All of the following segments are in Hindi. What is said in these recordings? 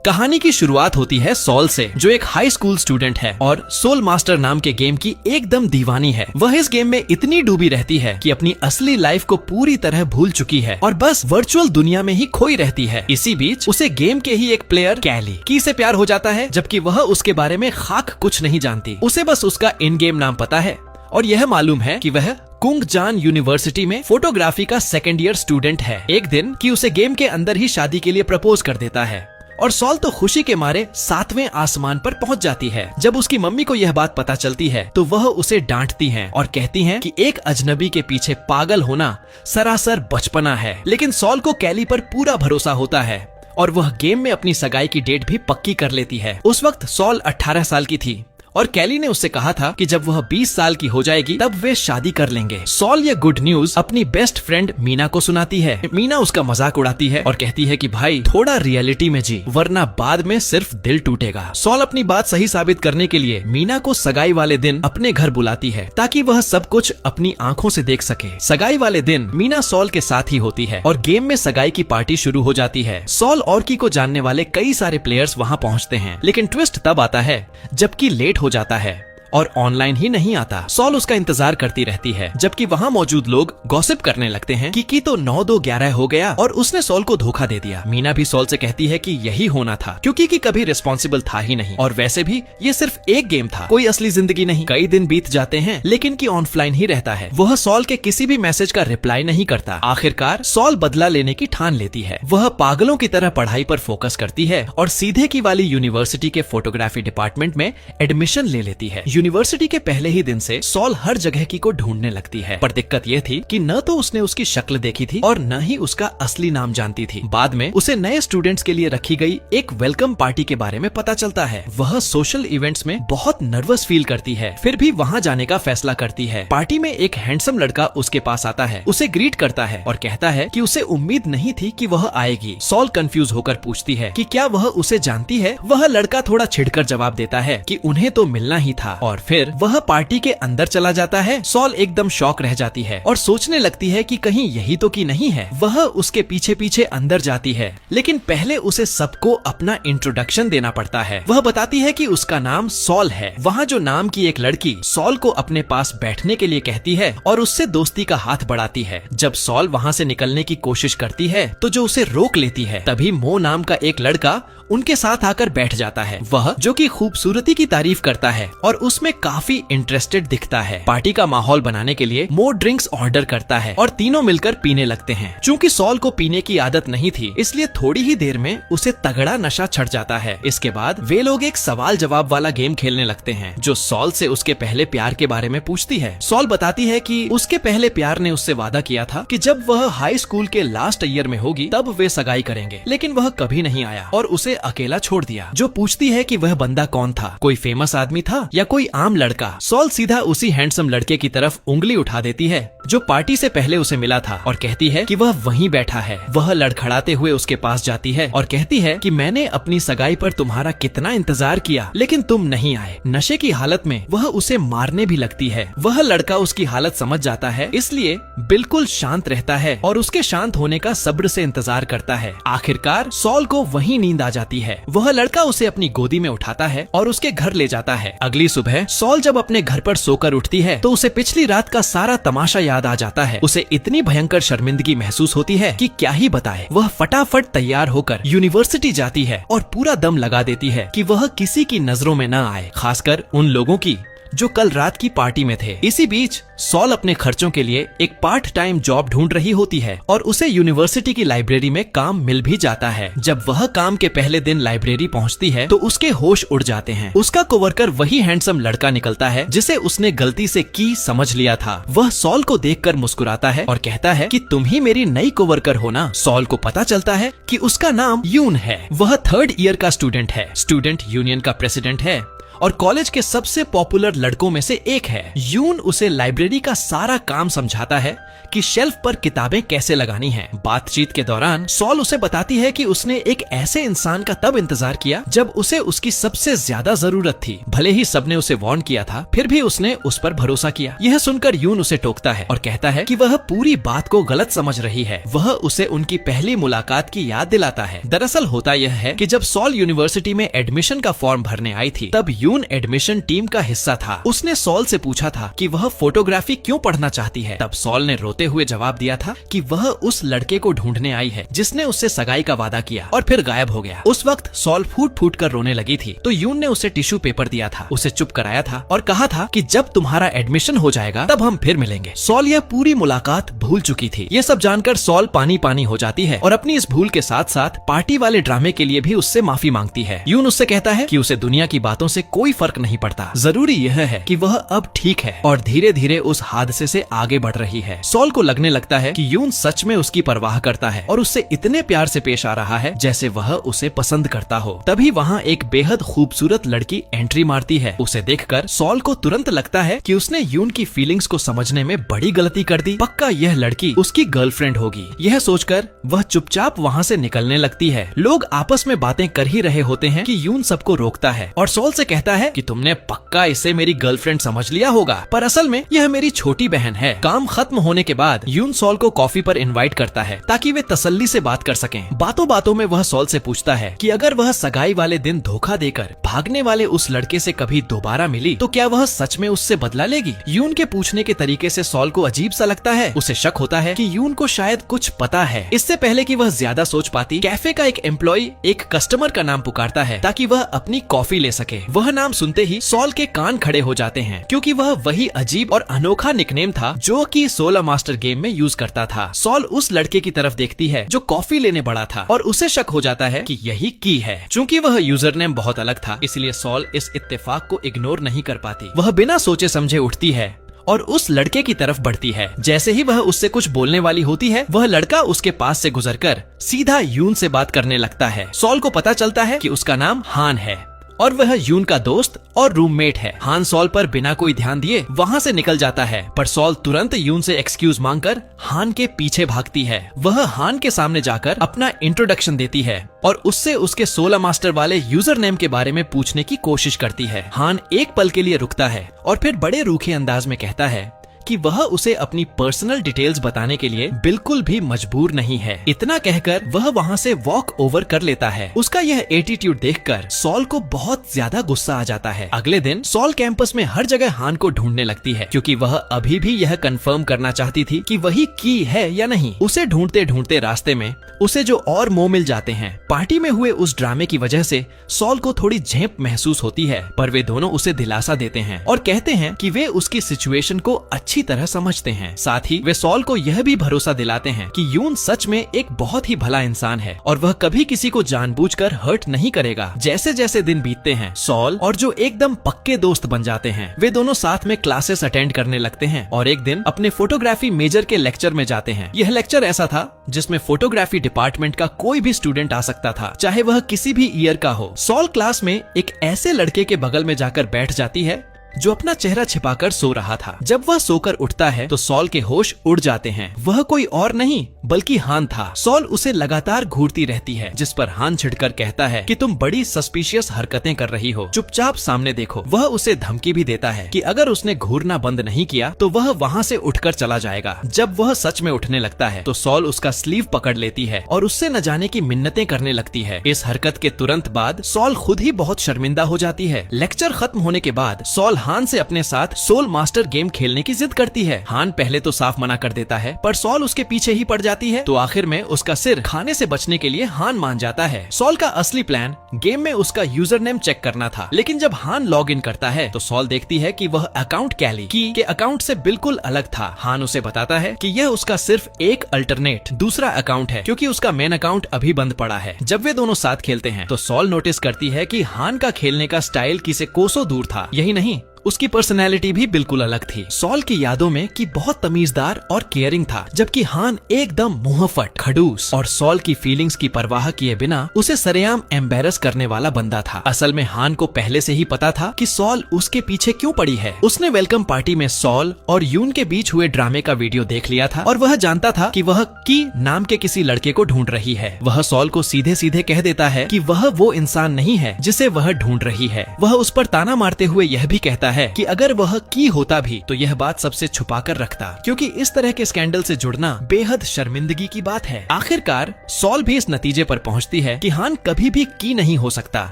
कहानी की शुरुआत होती है सॉल से, जो एक हाई स्कूल स्टूडेंट है और सोल मास्टर नाम के गेम की एकदम दीवानी है। वह इस गेम में इतनी डूबी रहती है कि अपनी असली लाइफ को पूरी तरह भूल चुकी है और बस वर्चुअल दुनिया में ही खोई रहती है। इसी बीच उसे गेम के ही एक प्लेयर कैली से प्यार हो जाता है, जबकि वह उसके बारे में खाक कुछ नहीं जानती। उसे बस उसका इन गेम नाम पता है और यह मालूम है कि वह कुंगजान यूनिवर्सिटी में फोटोग्राफी का सेकेंड ईयर स्टूडेंट है। एक दिन की उसे गेम के अंदर ही शादी के लिए प्रपोज कर देता है और सॉल तो खुशी के मारे 7वें आसमान पर पहुंच जाती है। जब उसकी मम्मी को यह बात पता चलती है तो वह उसे डांटती हैं और कहती हैं कि एक अजनबी के पीछे पागल होना सरासर बचपना है। लेकिन सॉल को कैली पर पूरा भरोसा होता है और वह गेम में अपनी सगाई की डेट भी पक्की कर लेती है। उस वक्त सॉल 18 साल की थी और कैली ने उससे कहा था कि जब वह 20 साल की हो जाएगी तब वे शादी कर लेंगे। सॉल ये गुड न्यूज अपनी बेस्ट फ्रेंड मीना को सुनाती है। मीना उसका मजाक उड़ाती है और कहती है कि भाई थोड़ा रियलिटी में जी, वरना बाद में सिर्फ दिल टूटेगा। सॉल अपनी बात सही साबित करने के लिए मीना को सगाई वाले दिन अपने घर बुलाती है ताकि वह सब कुछ अपनी आंखों से देख सके। सगाई वाले दिन मीना सॉल के साथ ही होती है और गेम में सगाई की पार्टी शुरू हो जाती है। सॉल और की को जानने वाले कई सारे प्लेयर्स वहाँ पहुँचते हैं, लेकिन ट्विस्ट तब आता है जबकि लेट हो जाता है और ऑनलाइन ही नहीं आता। सॉल उसका इंतजार करती रहती है, जबकि वहाँ मौजूद लोग गॉसिप करने लगते हैं कि तो 9-2-11 हो गया और उसने सॉल को धोखा दे दिया। मीना भी सॉल से कहती है कि यही होना था, क्योंकि कभी रिस्पॉन्सिबल था ही नहीं और वैसे भी ये सिर्फ एक गेम था, कोई असली जिंदगी नहीं। कई दिन बीत जाते हैं लेकिन की ऑफलाइन ही रहता है। वह सॉल के किसी भी मैसेज का रिप्लाई नहीं करता। आखिरकार सॉल बदला लेने की ठान लेती है। वह पागलों की तरह पढ़ाई पर फोकस करती है और सीधे की वाली यूनिवर्सिटी के फोटोग्राफी डिपार्टमेंट में एडमिशन ले लेती है। यूनिवर्सिटी के पहले ही दिन से सॉल हर जगह की को ढूंढने लगती है, पर दिक्कत ये थी कि न तो उसने उसकी शक्ल देखी थी और न ही उसका असली नाम जानती थी। बाद में उसे नए स्टूडेंट्स के लिए रखी गई एक वेलकम पार्टी के बारे में पता चलता है। वह सोशल इवेंट्स में बहुत नर्वस फील करती है, फिर भी वहाँ जाने का फैसला करती है। पार्टी में एक हैंडसम लड़का उसके पास आता है, उसे ग्रीट करता है और कहता है कि उसे उम्मीद नहीं थी कि वह आएगी। सॉल कंफ्यूज होकर पूछती है कि क्या वह उसे जानती है। वह लड़का थोड़ा छिड़कर जवाब देता है कि उन्हें तो मिलना ही था और फिर वह पार्टी के अंदर चला जाता है। सॉल एकदम शॉक रह जाती है और सोचने लगती है कि कहीं यही तो की नहीं है। वह उसके पीछे पीछे अंदर जाती है, लेकिन पहले उसे सबको अपना इंट्रोडक्शन देना पड़ता है। वह बताती है कि उसका नाम सॉल है। वहाँ जो नाम की एक लड़की सॉल को अपने पास बैठने के लिए कहती है और उससे दोस्ती का हाथ बढ़ाती है। जब सॉल वहाँ से निकलने की कोशिश करती है तो जो उसे रोक लेती है। तभी मो नाम का एक लड़का उनके साथ आकर बैठ जाता है। वह जो कि खूबसूरती की तारीफ करता है और उसमें काफी इंटरेस्टेड दिखता है। पार्टी का माहौल बनाने के लिए मो ड्रिंक्स ऑर्डर करता है और तीनों मिलकर पीने लगते हैं। चूंकि सॉल को पीने की आदत नहीं थी, इसलिए थोड़ी ही देर में उसे तगड़ा नशा चढ़ जाता है। इसके बाद वे लोग एक सवाल जवाब वाला गेम खेलने लगते हैं, जो सॉल से उसके पहले प्यार के बारे में पूछती है। सॉल बताती है कि उसके पहले प्यार ने उससे वादा किया था कि जब वह हाई स्कूल के लास्ट ईयर में होगी तब वे सगाई करेंगे, लेकिन वह कभी नहीं आया और उसे अकेला छोड़ दिया। जो पूछती है कि वह बंदा कौन था, कोई फेमस आदमी था या कोई आम लड़का। सॉल सीधा उसी हैंडसम लड़के की तरफ उंगली उठा देती है जो पार्टी से पहले उसे मिला था और कहती है कि वह वहीं बैठा है। वह लड़खड़ाते हुए उसके पास जाती है और कहती है कि मैंने अपनी सगाई पर तुम्हारा कितना इंतजार किया, लेकिन तुम नहीं आए। नशे की हालत में वह उसे मारने भी लगती है। वह लड़का उसकी हालत समझ जाता है, इसलिए बिल्कुल शांत रहता है और उसके शांत होने का सब्र से इंतजार करता है। आखिरकार सॉल को वहीं नींद आ जाती है। वह लड़का उसे अपनी गोदी में उठाता है और उसके घर ले जाता है। अगली सुबह सॉल जब अपने घर पर सोकर उठती है तो उसे पिछली रात का सारा तमाशा याद आ जाता है। उसे इतनी भयंकर शर्मिंदगी महसूस होती है कि क्या ही बताए। वह फटाफट तैयार होकर यूनिवर्सिटी जाती है और पूरा दम लगा देती है कि वह किसी की नजरों में न आए, खासकर उन लोगों की जो कल रात की पार्टी में थे। इसी बीच सॉल अपने खर्चों के लिए एक पार्ट टाइम जॉब ढूंढ रही होती है और उसे यूनिवर्सिटी की लाइब्रेरी में काम मिल भी जाता है। जब वह काम के पहले दिन लाइब्रेरी पहुंचती है तो उसके होश उड़ जाते हैं। उसका कोवर्कर वही हैंडसम लड़का निकलता है जिसे उसने गलती से की समझ लिया था। वह सॉल को देखकर मुस्कुराता है और कहता है कि तुम ही मेरी नई कोवर्कर हो ना। सॉल को पता चलता है कि उसका नाम यून है। वह 3rd ईयर का स्टूडेंट है, स्टूडेंट यूनियन का प्रेसिडेंट है और कॉलेज के सबसे पॉपुलर लड़कों में से एक है। यून उसे लाइब्रेरी का सारा काम समझाता है कि शेल्फ पर किताबें कैसे लगानी हैं। बातचीत के दौरान सॉल उसे बताती है कि उसने एक ऐसे इंसान का तब इंतजार किया जब उसे उसकी सबसे ज्यादा जरूरत थी। भले ही सबने उसे वार्न किया था, फिर भी उसने उस पर भरोसा किया। यह सुनकर यून उसे टोकता है और कहता है कि वह पूरी बात को गलत समझ रही है। वह उसे उनकी पहली मुलाकात की याद दिलाता है। दरअसल होता यह है कि जब सॉल यूनिवर्सिटी में एडमिशन का फॉर्म भरने आई थी, तब यून एडमिशन टीम का हिस्सा था। उसने सॉल से पूछा था कि वह फोटोग्राफी क्यों पढ़ना चाहती है। तब सॉल ने रोते हुए जवाब दिया था कि वह उस लड़के को ढूंढने आई है जिसने उससे सगाई का वादा किया और फिर गायब हो गया। उस वक्त सॉल फूट फूट कर रोने लगी थी, तो यून ने उसे टिश्यू पेपर दिया था, उसे चुप कराया था और कहा था कि जब तुम्हारा एडमिशन हो जाएगा तब हम फिर मिलेंगे। सॉल यह पूरी मुलाकात भूल चुकी थी। ये सब जानकर सॉल पानी पानी हो जाती है और अपनी इस भूल के साथ साथ पार्टी वाले ड्रामे के लिए भी उससे माफी मांगती है। यून उससे कहता है कि उसे दुनिया की बातों से कोई फर्क नहीं पड़ता, जरूरी यह है कि वह अब ठीक है और धीरे धीरे उस हादसे से आगे बढ़ रही है। सॉल को लगने लगता है कि यून सच में उसकी परवाह करता है और उससे इतने प्यार से पेश आ रहा है जैसे वह उसे पसंद करता हो। तभी वहाँ एक बेहद खूबसूरत लड़की एंट्री मारती है। उसे देखकर सॉल को तुरंत लगता है कि उसने यून की फीलिंग्स को समझने में बड़ी गलती कर दी। पक्का यह लड़की उसकी गर्लफ्रेंड होगी। यह सोचकर वह चुपचाप वहाँ से निकलने लगती है। लोग आपस में बातें कर ही रहे होते हैं कि यून सबको रोकता है और सॉल से कहता है कि तुमने पक्का इसे मेरी गर्लफ्रेंड समझ लिया होगा, पर असल में यह मेरी छोटी बहन है। काम खत्म होने के बाद यून सॉल को कॉफी पर इनवाइट करता है ताकि वे तसल्ली से बात कर सकें। बातों बातों में वह सॉल से पूछता है कि अगर वह सगाई वाले दिन धोखा देकर भागने वाले उस लड़के से कभी दोबारा मिली तो क्या वह सच में उससे बदला लेगी। यून के पूछने के तरीके से सॉल को अजीब सा लगता है। उसे शक होता है कि यून को शायद कुछ पता है। इससे पहले कि वह ज्यादा सोच पाती, कैफे का एक एम्प्लॉय एक कस्टमर का नाम पुकारता है ताकि वह अपनी कॉफी ले सके। वह नाम सुनते ही सॉल के कान खड़े हो जाते हैं क्योंकि वह वही अजीब और अनोखा निकनेम था जो कि सोलर मास्टर गेम में यूज करता था। सॉल उस लड़के की तरफ देखती है जो कॉफी लेने बड़ा था और उसे शक हो जाता है कि यही की है। चूंकि वह यूजर नेम बहुत अलग था, इसलिए सॉल इस इत्तेफाक को इग्नोर नहीं कर पाती। वह बिना सोचे समझे उठती है और उस लड़के की तरफ बढ़ती है। जैसे ही वह उससे कुछ बोलने वाली होती है, वह लड़का उसके पास से गुजरकर सीधा यून से बात करने लगता है। सॉल को पता चलता है कि उसका नाम हान है और वह यून का दोस्त और रूममेट है। हान सॉल पर बिना कोई ध्यान दिए वहाँ से निकल जाता है, पर सॉल तुरंत यून से एक्सक्यूज मांगकर हान के पीछे भागती है। वह हान के सामने जाकर अपना इंट्रोडक्शन देती है और उससे उसके सोलर मास्टर वाले यूजर नेम के बारे में पूछने की कोशिश करती है। हान एक पल के लिए रुकता है और फिर बड़े रूखे अंदाज में कहता है कि वह उसे अपनी पर्सनल डिटेल्स बताने के लिए बिल्कुल भी मजबूर नहीं है। इतना कहकर वह वहाँ से वॉक ओवर कर लेता है। उसका यह एटीट्यूड देखकर सॉल को बहुत ज्यादा गुस्सा आ जाता है। अगले दिन सॉल कैंपस में हर जगह हान को ढूंढने लगती है क्योंकि वह अभी भी यह कंफर्म करना चाहती थी कि वही की है या नहीं। उसे ढूंढते ढूंढते रास्ते में उसे जो और मोह मिल जाते हैं। पार्टी में हुए उस ड्रामे की वजह से सॉल को थोड़ी झेप महसूस होती है, पर वे दोनों उसे दिलासा देते हैं और कहते हैं कि वे उसकी सिचुएशन को अच्छी तरह समझते हैं। साथ ही वे सॉल को यह भी भरोसा दिलाते हैं कि यून सच में एक बहुत ही भला इंसान है और वह कभी किसी को जानबूझकर हर्ट नहीं करेगा। जैसे जैसे दिन बीतते हैं, सॉल और जो एकदम पक्के दोस्त बन जाते हैं। वे दोनों साथ में क्लासेस अटेंड करने लगते हैं और एक दिन अपने फोटोग्राफी मेजर के लेक्चर में जाते हैं। यह लेक्चर ऐसा था जिसमें फोटोग्राफी डिपार्टमेंट का कोई भी स्टूडेंट आ सकता था, चाहे वह किसी भी ईयर का हो। सॉल क्लास में एक ऐसे लड़के के बगल में जाकर बैठ जाती है जो अपना चेहरा छिपाकर सो रहा था। जब वह सोकर उठता है तो सॉल के होश उड़ जाते हैं। वह कोई और नहीं बल्कि हान था। सॉल उसे लगातार घूरती रहती है, जिस पर हान छिड़कर कहता है कि तुम बड़ी सस्पिशियस हरकतें कर रही हो, चुपचाप सामने देखो। वह उसे धमकी भी देता है कि अगर उसने घूरना बंद नहीं किया तो वह वहाँ से उठकर चला जाएगा। जब वह सच में उठने लगता है तो सॉल उसका स्लीव पकड़ लेती है और उससे न जाने की मिन्नतें करने लगती है। इस हरकत के तुरंत बाद सॉल खुद ही बहुत शर्मिंदा हो जाती है। लेक्चर खत्म होने के बाद सॉल हान से अपने साथ सोल मास्टर गेम खेलने की जिद करती है। हान पहले तो साफ मना कर देता है, पर सॉल उसके पीछे ही पड़ जाती है। तो आखिर में उसका सिर खाने से बचने के लिए हान मान जाता है। सॉल का असली प्लान गेम में उसका यूजर नेम चेक करना था, लेकिन जब हान लॉग इन करता है तो सॉल देखती है कि वह अकाउंट कैली की के अकाउंट से बिल्कुल अलग था। हान उसे बताता है कि यह उसका सिर्फ एक अल्टरनेट दूसरा अकाउंट है, क्योंकि उसका मेन अकाउंट अभी बंद पड़ा है। जब वे दोनों साथ खेलते हैं तो सॉल नोटिस करती है कि हान का खेलने का स्टाइल किसे कोसों दूर था। यही नहीं, उसकी पर्सनैलिटी भी बिल्कुल अलग थी। सॉल की यादों में कि बहुत तमीजदार और केयरिंग था, जबकि हान एकदम मुंहफट, खड़ूस और सॉल की फीलिंग्स की परवाह किए बिना उसे सरेआम एम्बेरस करने वाला बंदा था। असल में हान को पहले से ही पता था कि सॉल उसके पीछे क्यों पड़ी है। उसने वेलकम पार्टी में सॉल और यून के बीच हुए ड्रामे का वीडियो देख लिया था और वह जानता था कि वह की नाम के किसी लड़के को ढूंढ रही है। वह सॉल को सीधे सीधे कह देता है कि वह वो इंसान नहीं है जिसे वह ढूंढ रही है। वह उस पर ताना मारते हुए यह भी कहता है कि अगर वह की होता भी तो यह बात सबसे छुपा कर रखता, क्योंकि इस तरह के स्कैंडल से जुड़ना बेहद शर्मिंदगी की बात है। आखिरकार सॉल भी इस नतीजे पर पहुंचती है कि हान कभी भी की नहीं हो सकता,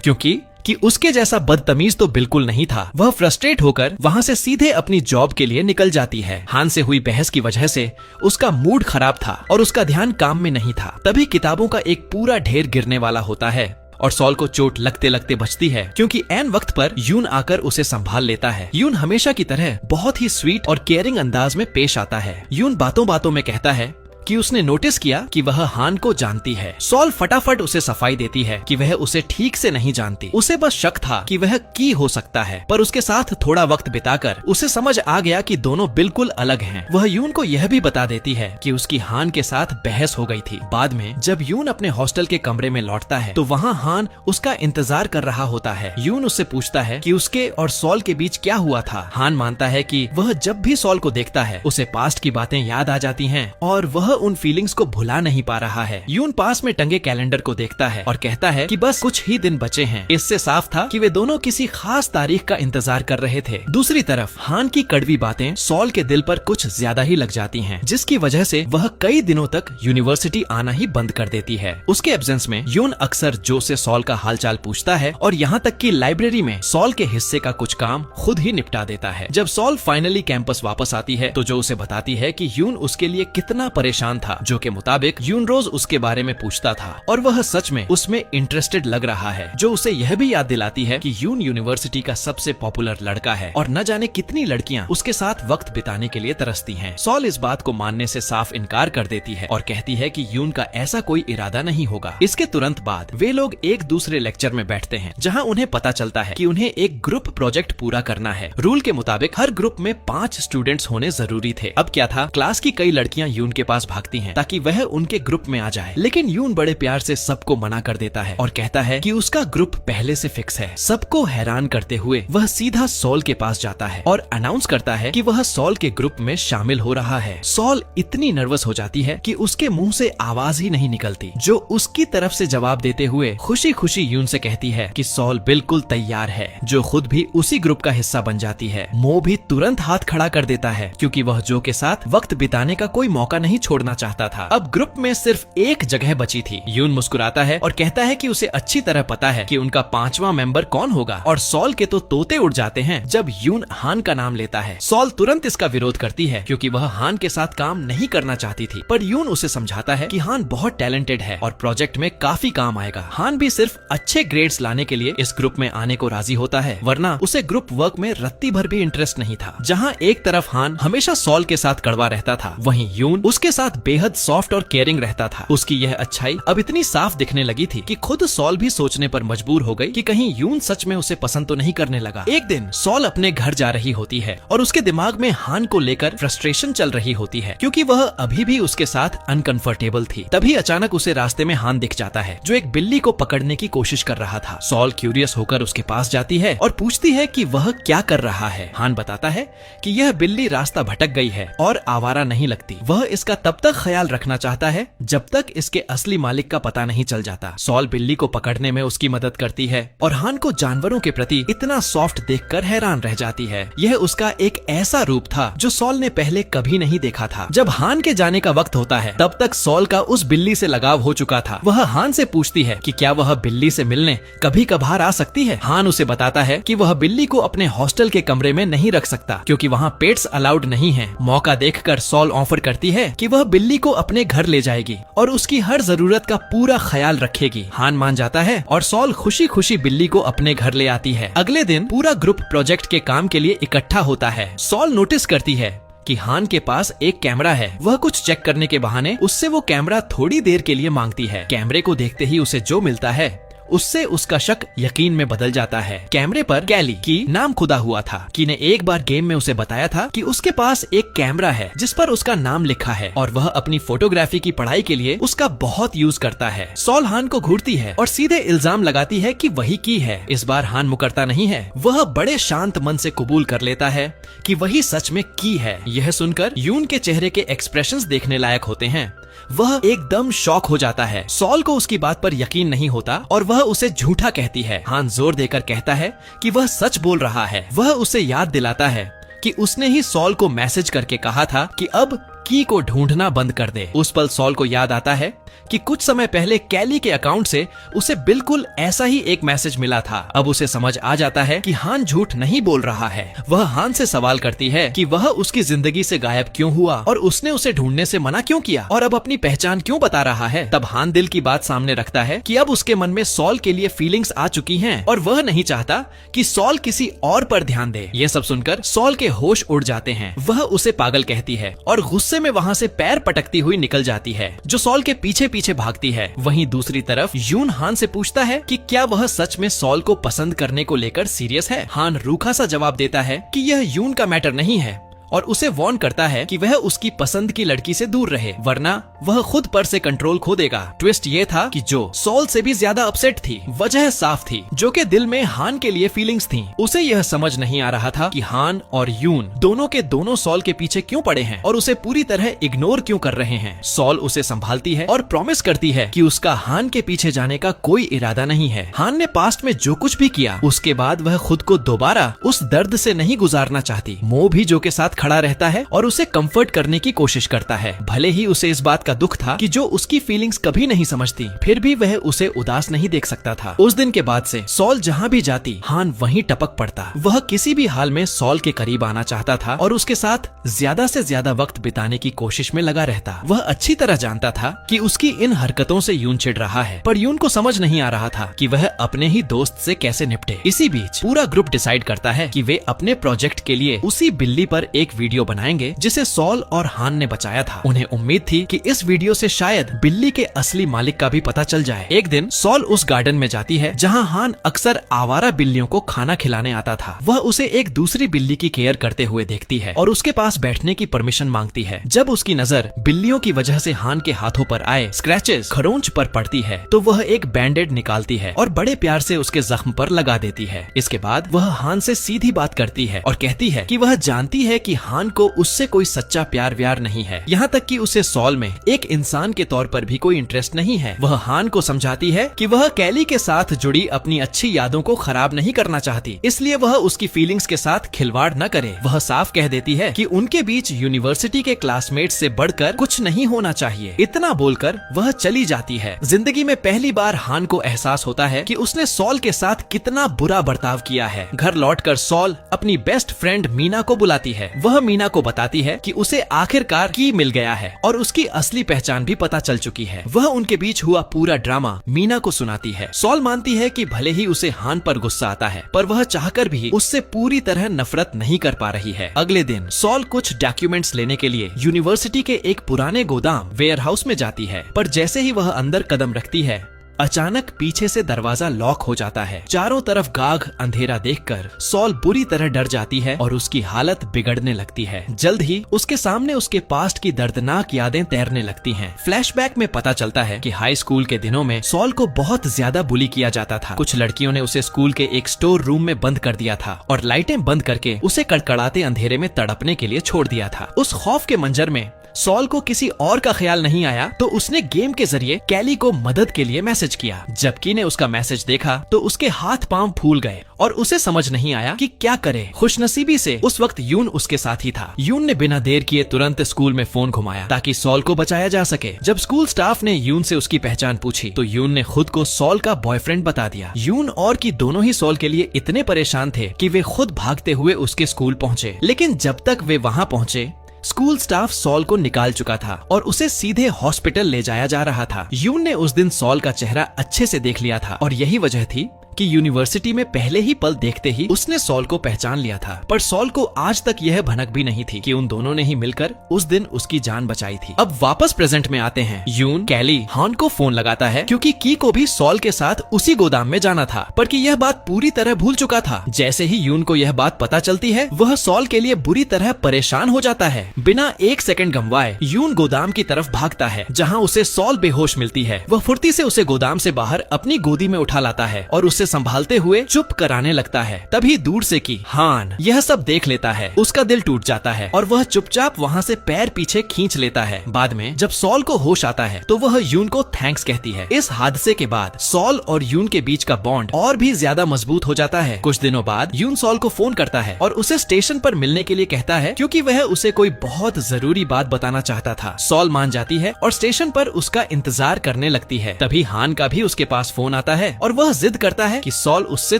क्योंकि उसके जैसा बदतमीज तो बिल्कुल नहीं था। वह फ्रस्ट्रेट होकर वहां से सीधे अपनी जॉब के लिए निकल जाती है। हान से हुई बहस की वजह से उसका मूड खराब था और उसका ध्यान काम में नहीं था। तभी किताबों का एक पूरा ढेर गिरने वाला होता है और सॉल को चोट लगते लगते बचती है, क्योंकि एन वक्त पर यून आकर उसे संभाल लेता है। यून हमेशा की तरह बहुत ही स्वीट और केयरिंग अंदाज में पेश आता है। यून बातों बातों में कहता है कि उसने नोटिस किया कि वह हान को जानती है। सॉल फटाफट उसे सफाई देती है कि वह उसे ठीक से नहीं जानती। उसे बस शक था कि वह की हो सकता है, पर उसके साथ थोड़ा वक्त बिताकर उसे समझ आ गया कि दोनों बिल्कुल अलग हैं। वह यून को यह भी बता देती है कि उसकी हान के साथ बहस हो गई थी। बाद में जब यून अपने हॉस्टल के कमरे में लौटता है तो वहाँ हान उसका इंतजार कर रहा होता है। यून उससे पूछता है कि उसके और सॉल के बीच क्या हुआ था। हान मानता है कि वह जब भी सॉल को देखता है उसे पास्ट की बातें याद आ जाती हैं और वह उन फीलिंग्स को भुला नहीं पा रहा है। यून पास में टंगे कैलेंडर को देखता है और कहता है कि बस कुछ ही दिन बचे हैं। इससे साफ था कि वे दोनों किसी खास तारीख का इंतजार कर रहे थे। दूसरी तरफ हान की कड़वी बातें सॉल के दिल पर कुछ ज्यादा ही लग जाती हैं, जिसकी वजह से वह कई दिनों तक यूनिवर्सिटी आना ही बंद कर देती है। उसके एब्सेंस में यून अक्सर जो से सॉल का हालचाल पूछता है और यहाँ तक कि लाइब्रेरी में सॉल के हिस्से का कुछ काम खुद ही निपटा देता है। जब सॉल फाइनली कैंपस वापस आती है तो जो उसे बताती है कि यून उसके लिए कितना परेशान था, जो के मुताबिक यून रोज उसके बारे में पूछता था और वह सच में उसमें इंटरेस्टेड लग रहा है, जो उसे यह भी याद दिलाती है कि यून यूनिवर्सिटी का सबसे पॉपुलर लड़का है और न जाने कितनी लड़कियां उसके साथ वक्त बिताने के लिए तरसती हैं। सॉल इस बात को मानने से साफ इनकार कर देती है और कहती है कि यून का ऐसा कोई इरादा नहीं होगा। इसके तुरंत बाद वे लोग एक दूसरे लेक्चर में बैठते हैं, जहाँ उन्हें पता चलता है कि उन्हें एक ग्रुप प्रोजेक्ट पूरा करना है। रूल के मुताबिक हर ग्रुप में 5 स्टूडेंट्स होने जरूरी थे। अब क्या था, क्लास की कई लड़कियां यून के पास भागती हैं ताकि वह उनके ग्रुप में आ जाए, लेकिन यून बड़े प्यार से सबको मना कर देता है और कहता है कि उसका ग्रुप पहले से फिक्स है। सबको हैरान करते हुए वह सीधा सॉल के पास जाता है और अनाउंस करता है कि वह सॉल के ग्रुप में शामिल हो रहा है। सॉल इतनी नर्वस हो जाती है कि उसके मुंह से आवाज ही नहीं निकलती, जो उसकी तरफ से जवाब देते हुए खुशी खुशी यून से कहती है कि सॉल बिल्कुल तैयार है, जो खुद भी उसी ग्रुप का हिस्सा बन जाती है। मो भी तुरंत हाथ खड़ा कर देता है, क्योंकि वह जो के साथ वक्त बिताने का कोई मौका नहीं छोड़ना चाहता था। अब ग्रुप में सिर्फ एक जगह बची थी। यून मुस्कुराता है और कहता है कि उसे अच्छी तरह पता है कि उनका 5वां मेंबर कौन होगा, और सॉल के तो तोते उड़ जाते हैं जब यून हान का नाम लेता है। सॉल तुरंत इसका विरोध करती है, क्योंकि वह हान के साथ काम नहीं करना चाहती थी, पर यून उसे समझाता है कि हान बहुत टैलेंटेड है और प्रोजेक्ट में काफी काम आएगा। हान भी सिर्फ अच्छे ग्रेड्स लाने के लिए इस ग्रुप में आने को राजी होता है, वरना उसे ग्रुप वर्क में रत्ती भर भी इंटरेस्ट नहीं था। जहाँ एक तरफ हान हमेशा सॉल के साथ कड़वा रहता था, वहीं यून उसके साथ बेहद सॉफ्ट और केयरिंग रहता था। उसकी यह अच्छाई अब इतनी साफ दिखने लगी थी कि खुद सॉल भी सोचने पर मजबूर हो गई कि कहीं यून सच में उसे पसंद तो नहीं करने लगा। एक दिन सॉल अपने घर जा रही होती है और उसके दिमाग में हान को लेकर फ्रस्ट्रेशन चल रही होती है, क्योंकि वह अभी भी उसके साथ अनकंफर्टेबल थी। तभी अचानक उसे रास्ते में हान दिख जाता है, जो एक बिल्ली को पकड़ने की कोशिश कर रहा था। सॉल क्यूरियस होकर उसके पास जाती है और पूछती है कि वह क्या कर रहा है। हान बताता है कि यह बिल्ली रास्ता भटक गई है और आवारा नहीं लगती। वह इसका तब तक ख्याल रखना चाहता है जब तक इसके असली मालिक का पता नहीं चल जाता। सॉल बिल्ली को पकड़ने में उसकी मदद करती है और हान को जानवरों के प्रति इतना सॉफ्ट देखकर हैरान रह जाती है। यह उसका एक ऐसा रूप था जो सॉल ने पहले कभी नहीं देखा था। जब हान के जाने का वक्त होता है, तब तक सॉल का उस बिल्ली से लगाव हो चुका था। वह हान से पूछती है कि क्या वह बिल्ली से मिलने कभी कभार आ सकती है। हान उसे बताता है कि वह बिल्ली को अपने हॉस्टल के कमरे में नहीं रख सकता, क्योंकि वहाँ पेट्स अलाउड नहीं है। मौका देखकर सॉल ऑफर करती है कि वह बिल्ली को अपने घर ले जाएगी और उसकी हर जरूरत का पूरा ख्याल रखेगी। हान मान जाता है और सॉल खुशी खुशी बिल्ली को अपने घर ले आती है। अगले दिन पूरा ग्रुप प्रोजेक्ट के काम के लिए इकट्ठा होता है। सॉल नोटिस करती है कि हान के पास एक कैमरा है। वह कुछ चेक करने के बहाने उससे वो कैमरा थोड़ी देर के लिए मांगती है। कैमरे को देखते ही उसे जो मिलता है उससे उसका शक यकीन में बदल जाता है। कैमरे पर कैली की नाम खुदा हुआ था। की ने एक बार गेम में उसे बताया था कि उसके पास एक कैमरा है जिस पर उसका नाम लिखा है और वह अपनी फोटोग्राफी की पढ़ाई के लिए उसका बहुत यूज करता है। सॉल हान को घूरती है और सीधे इल्जाम लगाती है कि वही की है। इस बार हान मुकरता नहीं है, वह बड़े शांत मन से कबूल कर लेता है कि वही सच में की है। यह सुनकर यून के चेहरे के एक्सप्रेशंस देखने लायक होते हैं। वह एकदम शॉक हो जाता है। सॉल को उसकी बात पर यकीन नहीं होता और वह उसे झूठा कहती है। हान जोर देकर कहता है कि वह सच बोल रहा है। वह उसे याद दिलाता है कि उसने ही सॉल को मैसेज करके कहा था कि अब की को ढूंढना बंद कर दे। उस पल सॉल को याद आता है कि कुछ समय पहले कैली के अकाउंट से उसे बिल्कुल ऐसा ही एक मैसेज मिला था। अब उसे समझ आ जाता है कि हान झूठ नहीं बोल रहा है। वह हान से सवाल करती है कि वह उसकी जिंदगी से गायब क्यों हुआ और उसने उसे ढूंढने से मना क्यों किया और अब अपनी पहचान क्यों बता रहा है। तब हान दिल की बात सामने रखता है कि अब उसके मन में सॉल के लिए फीलिंग्स आ चुकी हैं और वह नहीं चाहता कि सॉल किसी और पर ध्यान दे। ये सब सुनकर सॉल के होश उड़ जाते हैं। वह उसे पागल कहती है और गुस्से में वहाँ से पैर पटकती हुई निकल जाती है, जो सॉल के पीछे पीछे भागती है। वहीं दूसरी तरफ यून हान से पूछता है कि क्या वह सच में सॉल को पसंद करने को लेकर सीरियस है। हान रूखा सा जवाब देता है कि यह यून का मैटर नहीं है और उसे वार्न करता है कि वह उसकी पसंद की लड़की से दूर रहे, वरना वह खुद पर से कंट्रोल खो देगा। ट्विस्ट ये था कि जो सॉल से भी ज्यादा अपसेट थी, वजह साफ थी, जो कि दिल में हान के लिए फीलिंग्स थी। उसे यह समझ नहीं आ रहा था कि हान और यून दोनों के दोनों सॉल के पीछे क्यों पड़े हैं और उसे पूरी तरह इग्नोर क्यों कर रहे हैं। सॉल उसे संभालती है और प्रॉमिस करती है कि उसका हान के पीछे जाने का कोई इरादा नहीं है। हान ने पास्ट में जो कुछ भी किया, उसके बाद वह खुद को दोबारा उस दर्द से नहीं गुजारना चाहती। मो भी जो के साथ खड़ा रहता है और उसे कंफर्ट करने की कोशिश करता है। भले ही उसे इस बात का दुख था कि जो उसकी फीलिंग्स कभी नहीं समझती, फिर भी वह उसे उदास नहीं देख सकता था। उस दिन के बाद से सॉल जहाँ भी जाती, हान वहीं टपक पड़ता। वह किसी भी हाल में सॉल के करीब आना चाहता था और उसके साथ ज्यादा से ज्यादा वक्त बिताने की कोशिश में लगा रहता। वह अच्छी तरह जानता था कि उसकी इन हरकतों से यून चिढ़ रहा है, पर यून को समझ नहीं आ रहा था कि वह अपने ही दोस्त से कैसे निपटे। इसी बीच पूरा ग्रुप डिसाइड करता है कि वे अपने प्रोजेक्ट के लिए उसी बिल्ली पर एक वीडियो बनाएंगे जिसे सॉल और हान ने बचाया था। उन्हें उम्मीद थी कि इस वीडियो से शायद बिल्ली के असली मालिक का भी पता चल जाए। एक दिन सॉल उस गार्डन में जाती है जहां हान अक्सर आवारा बिल्लियों को खाना खिलाने आता था। वह उसे एक दूसरी बिल्ली की केयर करते हुए देखती है और उसके पास बैठने की परमिशन मांगती है। जब उसकी नजर बिल्लियों की वजह से हान के हाथों पर आए स्क्रैचेस, खरोंच पर पड़ती है, तो वह एक बैंडेड निकालती है और बड़े प्यार से उसके जख्म पर लगा देती है। इसके बाद वह हान से सीधी बात करती है और कहती है कि वह जानती है कि हान को उससे कोई सच्चा प्यार व्यार नहीं है, यहाँ तक कि उसे सॉल में एक इंसान के तौर पर भी कोई इंटरेस्ट नहीं है। वह हान को समझाती है कि वह कैली के साथ जुड़ी अपनी अच्छी यादों को खराब नहीं करना चाहती, इसलिए वह उसकी फीलिंग्स के साथ खिलवाड़ न करे। वह साफ कह देती है कि उनके बीच यूनिवर्सिटी के क्लासमेट से बढ़कर कुछ नहीं होना चाहिए। इतना बोलकर वह चली जाती है। जिंदगी में पहली बार हान को एहसास होता है कि उसने सॉल के साथ कितना बुरा बर्ताव किया है। घर लौटकर सॉल अपनी बेस्ट फ्रेंड मीना को बुलाती है। वह मीना को बताती है कि उसे आखिरकार की मिल गया है और उसकी असली पहचान भी पता चल चुकी है। वह उनके बीच हुआ पूरा ड्रामा मीना को सुनाती है। सॉल मानती है कि भले ही उसे हान पर गुस्सा आता है, पर वह चाहकर भी उससे पूरी तरह नफरत नहीं कर पा रही है। अगले दिन सॉल कुछ डॉक्यूमेंट्स लेने के लिए यूनिवर्सिटी के एक पुराने गोदाम वेयर हाउस में जाती है, पर जैसे ही वह अंदर कदम रखती है, अचानक पीछे से दरवाजा लॉक हो जाता है। चारों तरफ गाढ़ अंधेरा देखकर सॉल बुरी तरह डर जाती है और उसकी हालत बिगड़ने लगती है। जल्द ही उसके सामने उसके पास्ट की दर्दनाक यादें तैरने लगती हैं। फ्लैशबैक में पता चलता है कि हाई स्कूल के दिनों में सॉल को बहुत ज्यादा बुली किया जाता था। कुछ लड़कियों ने उसे स्कूल के एक स्टोर रूम में बंद कर दिया था और लाइटें बंद करके उसे कड़कड़ाते अंधेरे में तड़पने के लिए छोड़ दिया था। उस खौफ के मंजर में सॉल को किसी और का ख्याल नहीं आया, तो उसने गेम के जरिए कैली को मदद के लिए मैसेज किया। जब की ने उसका मैसेज देखा तो उसके हाथ पांव फूल गए और उसे समझ नहीं आया कि क्या करे। खुशनसीबी से उस वक्त यून उसके साथ ही था। यून ने बिना देर किए तुरंत स्कूल में फोन घुमाया ताकि सॉल को बचाया जा सके। जब स्कूल स्टाफ ने यून से उसकी पहचान पूछी तो यून ने खुद को सॉल का बॉयफ्रेंड बता दिया। यून और की दोनों ही सॉल के लिए इतने परेशान थे कि वे खुद भागते हुए उसके स्कूल पहुँचे, लेकिन जब तक वे वहाँ पहुँचे स्कूल स्टाफ सॉल को निकाल चुका था और उसे सीधे हॉस्पिटल ले जाया जा रहा था। यून ने उस दिन सॉल का चेहरा अच्छे से देख लिया था और यही वजह थी कि यूनिवर्सिटी में पहले ही पल देखते ही उसने सॉल को पहचान लिया था, पर सॉल को आज तक यह भनक भी नहीं थी कि उन दोनों ने ही मिलकर उस दिन उसकी जान बचाई थी। अब वापस प्रेजेंट में आते हैं। यून कैली हान को फोन लगाता है क्योंकि की को भी सॉल के साथ उसी गोदाम में जाना था, पर कि यह बात पूरी तरह भूल चुका था। जैसे ही यून को यह बात पता चलती है, वह सॉल के लिए बुरी तरह परेशान हो जाता है। बिना एक सेकंड गंवाए यून गोदाम की तरफ भागता है, जहां उसे सॉल बेहोश मिलती है। वह फुर्ती से उसे गोदाम से बाहर अपनी गोदी में उठा लाता है और उसे संभालते हुए चुप कराने लगता है। तभी दूर से की हान यह सब देख लेता है। उसका दिल टूट जाता है और वह चुपचाप वहाँ से पैर पीछे खींच लेता है। बाद में जब सॉल को होश आता है तो वह यून को थैंक्स कहती है। इस हादसे के बाद सॉल और यून के बीच का बॉन्ड और भी ज्यादा मजबूत हो जाता है। कुछ दिनों बाद यून सॉल को फोन करता है और उसे स्टेशन पर मिलने के लिए कहता है, क्योंकि वह उसे कोई बहुत जरूरी बात बताना चाहता था। सॉल मान जाती है और स्टेशन पर उसका इंतजार करने लगती है। तभी हान का भी उसके पास फोन आता है और वह जिद करता है कि सॉल उससे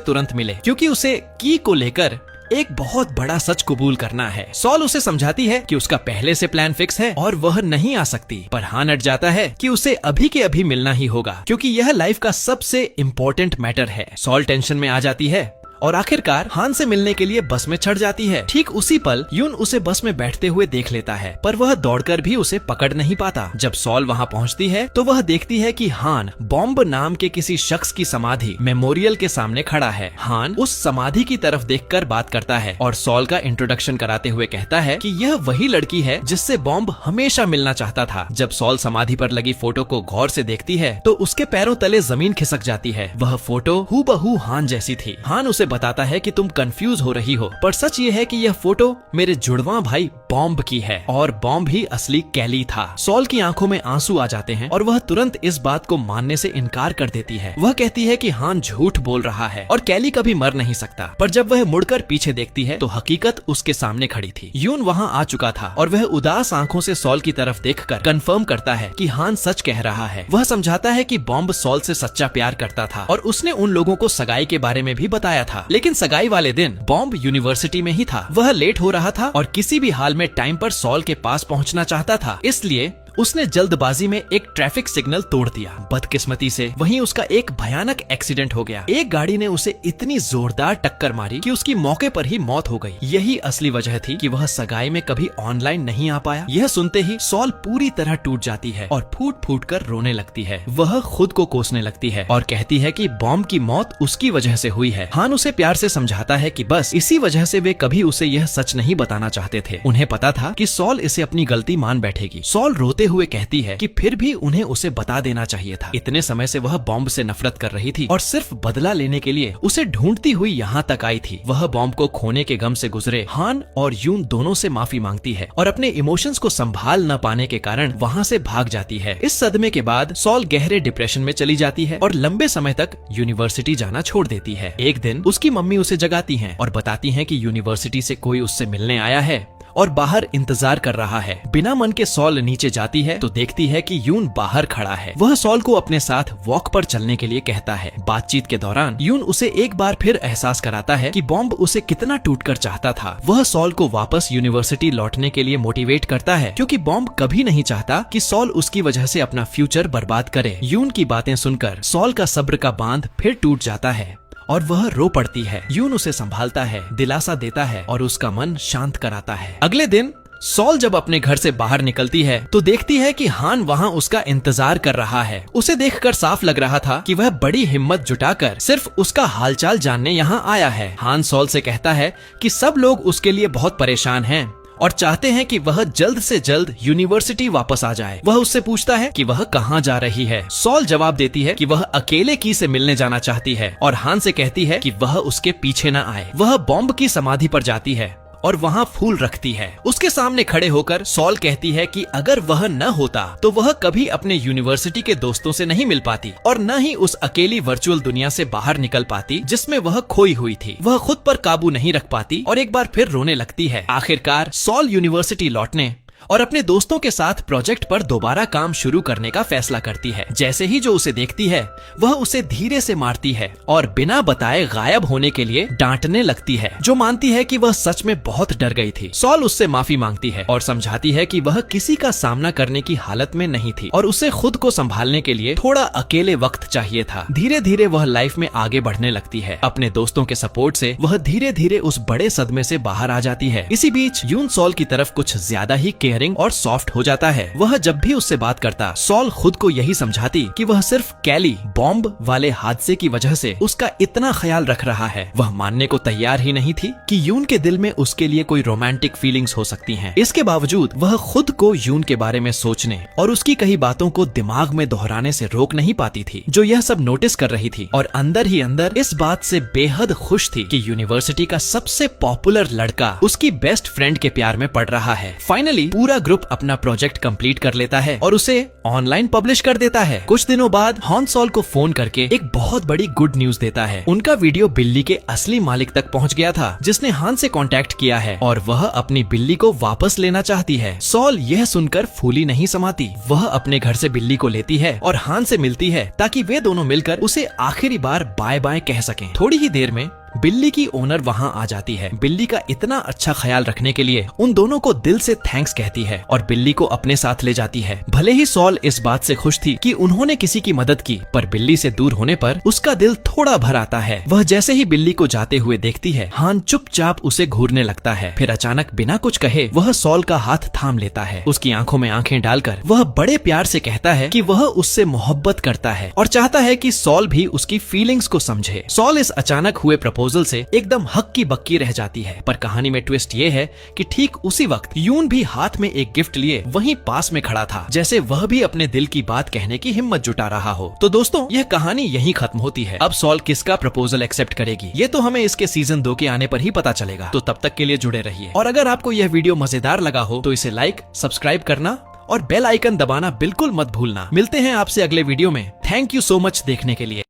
तुरंत मिले, क्योंकि उसे की को लेकर एक बहुत बड़ा सच कबूल करना है। सॉल उसे समझाती है कि उसका पहले से प्लान फिक्स है और वह नहीं आ सकती, पर हान अट जाता है कि उसे अभी के अभी मिलना ही होगा, क्योंकि यह लाइफ का सबसे इम्पोर्टेंट मैटर है। सॉल टेंशन में आ जाती है और आखिरकार हान से मिलने के लिए बस में चढ़ जाती है। ठीक उसी पल यून उसे बस में बैठते हुए देख लेता है, पर वह दौड़कर भी उसे पकड़ नहीं पाता। जब सॉल वहां पहुंचती है तो वह देखती है कि हान बॉम्ब नाम के किसी शख्स की समाधि मेमोरियल के सामने खड़ा है। हान उस समाधि की तरफ देखकर बात करता है और सॉल का इंट्रोडक्शन कराते हुए कहता है कि यह वही लड़की है जिससे बॉम्ब हमेशा मिलना चाहता था। जब सॉल समाधि पर लगी फोटो को गौर से देखती है तो उसके पैरों तले जमीन खिसक जाती है। वह फोटो हूबहू हान जैसी थी। हान उसे बताता है कि तुम कंफ्यूज हो रही हो, पर सच ये है कि यह फोटो मेरे जुड़वां भाई बॉम्ब की है और बॉम्ब ही असली कैली था। सॉल की आंखों में आंसू आ जाते हैं और वह तुरंत इस बात को मानने से इनकार कर देती है। वह कहती है कि हान झूठ बोल रहा है और कैली कभी मर नहीं सकता। पर जब वह मुड़कर पीछे देखती है तो हकीकत उसके सामने खड़ी थी। यून वहां आ चुका था और वह उदास आंखों से सॉल की तरफ देखकर कंफर्म करता है कि हान सच कह रहा है। वह समझाता है कि बॉम्ब सॉल से सच्चा प्यार करता था और उसने उन लोगों को सगाई के बारे में भी बताया था, लेकिन सगाई वाले दिन बॉम्ब यूनिवर्सिटी में ही था। वह लेट हो रहा था और किसी भी हाल में टाइम पर सॉल के पास पहुंचना चाहता था, इसलिए उसने जल्दबाजी में एक ट्रैफिक सिग्नल तोड़ दिया। बदकिस्मती से वहीं उसका एक भयानक एक्सीडेंट हो गया। एक गाड़ी ने उसे इतनी जोरदार टक्कर मारी कि उसकी मौके पर ही मौत हो गई। यही असली वजह थी कि वह सगाई में कभी ऑनलाइन नहीं आ पाया। यह सुनते ही सॉल पूरी तरह टूट जाती है और फूट फूट कर रोने लगती है। वह खुद को कोसने लगती है और कहती है कि बॉम्ब की मौत उसकी वजह से हुई है। हान उसे प्यार से समझाता है कि बस इसी वजह से वे कभी उसे यह सच नहीं बताना चाहते थे। उन्हें पता था कि सॉल इसे अपनी गलती मान बैठेगी। सॉल रोते हुए कहती है कि फिर भी उन्हें उसे बता देना चाहिए था। इतने समय से वह बॉम्ब से नफरत कर रही थी और सिर्फ बदला लेने के लिए उसे ढूंढती हुई यहाँ तक आई थी। वह बॉम्ब को खोने के गम से गुजरे हान और यून दोनों से माफी मांगती है और अपने इमोशंस को संभाल न पाने के कारण वहाँ से भाग जाती है। इस सदमे के बाद सॉल गहरे डिप्रेशन में चली जाती है और लंबे समय तक यूनिवर्सिटी जाना छोड़ देती है। एक दिन उसकी मम्मी उसे जगाती हैं और बताती हैं कि यूनिवर्सिटी से कोई उससे मिलने आया है और बाहर इंतजार कर रहा है। बिना मन के सॉल नीचे जाती है तो देखती है कि यून बाहर खड़ा है। वह सॉल को अपने साथ वॉक पर चलने के लिए कहता है। बातचीत के दौरान यून उसे एक बार फिर एहसास कराता है कि बॉम्ब उसे कितना टूटकर चाहता था। वह सॉल को वापस यूनिवर्सिटी लौटने के लिए मोटिवेट करता है, क्योंकि बॉम्ब कभी नहीं चाहता कि सॉल उसकी वजह से अपना फ्यूचर बर्बाद करे। यून की बातें सुनकर सॉल का सब्र का बांध फिर टूट जाता है और वह रो पड़ती है। यून उसे संभालता है, दिलासा देता है और उसका मन शांत कराता है। अगले दिन सॉल जब अपने घर से बाहर निकलती है तो देखती है कि हान वहाँ उसका इंतजार कर रहा है। उसे देखकर साफ लग रहा था कि वह बड़ी हिम्मत जुटाकर सिर्फ उसका हालचाल जानने यहाँ आया है। हान सॉल से कहता है कि सब लोग उसके लिए बहुत परेशान हैं और चाहते हैं कि वह जल्द से जल्द यूनिवर्सिटी वापस आ जाए। वह उससे पूछता है कि वह कहाँ जा रही है। सॉल जवाब देती है कि वह अकेले की से मिलने जाना चाहती है और हान से कहती है कि वह उसके पीछे न आए। वह बॉम्ब की समाधि पर जाती है और वहाँ फूल रखती है। उसके सामने खड़े होकर सॉल कहती है कि अगर वह न होता तो वह कभी अपने यूनिवर्सिटी के दोस्तों से नहीं मिल पाती और न ही उस अकेली वर्चुअल दुनिया से बाहर निकल पाती जिसमें वह खोई हुई थी। वह खुद पर काबू नहीं रख पाती और एक बार फिर रोने लगती है। आखिरकार सॉल यूनिवर्सिटी लौटने और अपने दोस्तों के साथ प्रोजेक्ट पर दोबारा काम शुरू करने का फैसला करती है। जैसे ही जो उसे देखती है वह उसे धीरे से मारती है और बिना बताए गायब होने के लिए डांटने लगती है, जो मानती है कि वह सच में बहुत डर गई थी। सॉल उससे माफी मांगती है और समझाती है कि वह किसी का सामना करने की हालत में नहीं थी और उसे खुद को संभालने के लिए थोड़ा अकेले वक्त चाहिए था। धीरे धीरे वह लाइफ में आगे बढ़ने लगती है। अपने दोस्तों के सपोर्ट से वह धीरे धीरे उस बड़े सदमे से बाहर आ जाती है। इसी बीच यून सॉल की तरफ कुछ ज्यादा ही केयरिंग और सॉफ्ट हो जाता है। वह जब भी उससे बात करता, सॉल खुद को यही समझाती कि वह सिर्फ कैली बॉम्ब वाले हादसे की वजह से उसका इतना ख्याल रख रहा है। वह मानने को तैयार ही नहीं थी कि यून के दिल में उसके लिए कोई रोमांटिक फीलिंग्स हो सकती हैं। इसके बावजूद वह खुद को यून के बारे में सोचने और उसकी कई बातों को दिमाग में दोहराने से रोक नहीं पाती थी, जो यह सब नोटिस कर रही थी और अंदर ही अंदर इस बात से बेहद खुश थी कि यूनिवर्सिटी का सबसे पॉपुलर लड़का उसकी बेस्ट फ्रेंड के प्यार में पड़ रहा है। फाइनली पूरा ग्रुप अपना प्रोजेक्ट कंप्लीट कर लेता है और उसे ऑनलाइन पब्लिश कर देता है। कुछ दिनों बाद हॉन सॉल को फोन करके एक बहुत बड़ी गुड न्यूज देता है। उनका वीडियो बिल्ली के असली मालिक तक पहुंच गया था, जिसने हान से कांटेक्ट किया है और वह अपनी बिल्ली को वापस लेना चाहती है। सॉल यह सुनकर फूली नहीं समाती। वह अपने घर से बिल्ली को लेती है और हान से मिलती है ताकि वे दोनों मिलकर उसे आखिरी बार बाय बाय कह सकें। थोड़ी ही देर में बिल्ली की ओनर वहाँ आ जाती है। बिल्ली का इतना अच्छा ख्याल रखने के लिए उन दोनों को दिल से थैंक्स कहती है और बिल्ली को अपने साथ ले जाती है। भले ही सॉल इस बात से खुश थी कि उन्होंने किसी की मदद की, पर बिल्ली से दूर होने पर उसका दिल थोड़ा भर आता है। वह जैसे ही बिल्ली को जाते हुए देखती है, हान चुपचाप उसे घूरने लगता है। फिर अचानक बिना कुछ कहे वह सॉल का हाथ थाम लेता है। उसकी आंखों में आंखें डालकर वह बड़े प्यार से कहता है कि वह उससे मोहब्बत करता है और चाहता है कि सॉल भी उसकी फीलिंग्स को समझे। सॉल इस अचानक हुए प्रपोजल से एकदम हक्की बक्की रह जाती है, पर कहानी में ट्विस्ट ये है कि ठीक उसी वक्त यून भी हाथ में एक गिफ्ट लिए वहीं पास में खड़ा था, जैसे वह भी अपने दिल की बात कहने की हिम्मत जुटा रहा हो। तो दोस्तों, यह कहानी यहीं खत्म होती है। अब सॉल किसका प्रपोजल एक्सेप्ट करेगी, ये तो हमें इसके सीजन 2 के आने पर ही पता चलेगा। तो तब तक के लिए जुड़े रहिए और अगर आपको यह वीडियो मजेदार लगा हो तो इसे लाइक, सब्सक्राइब करना और बेल आइकन दबाना बिल्कुल मत भूलना। मिलते हैं आपसे अगले वीडियो में। थैंक यू सो मच देखने के लिए।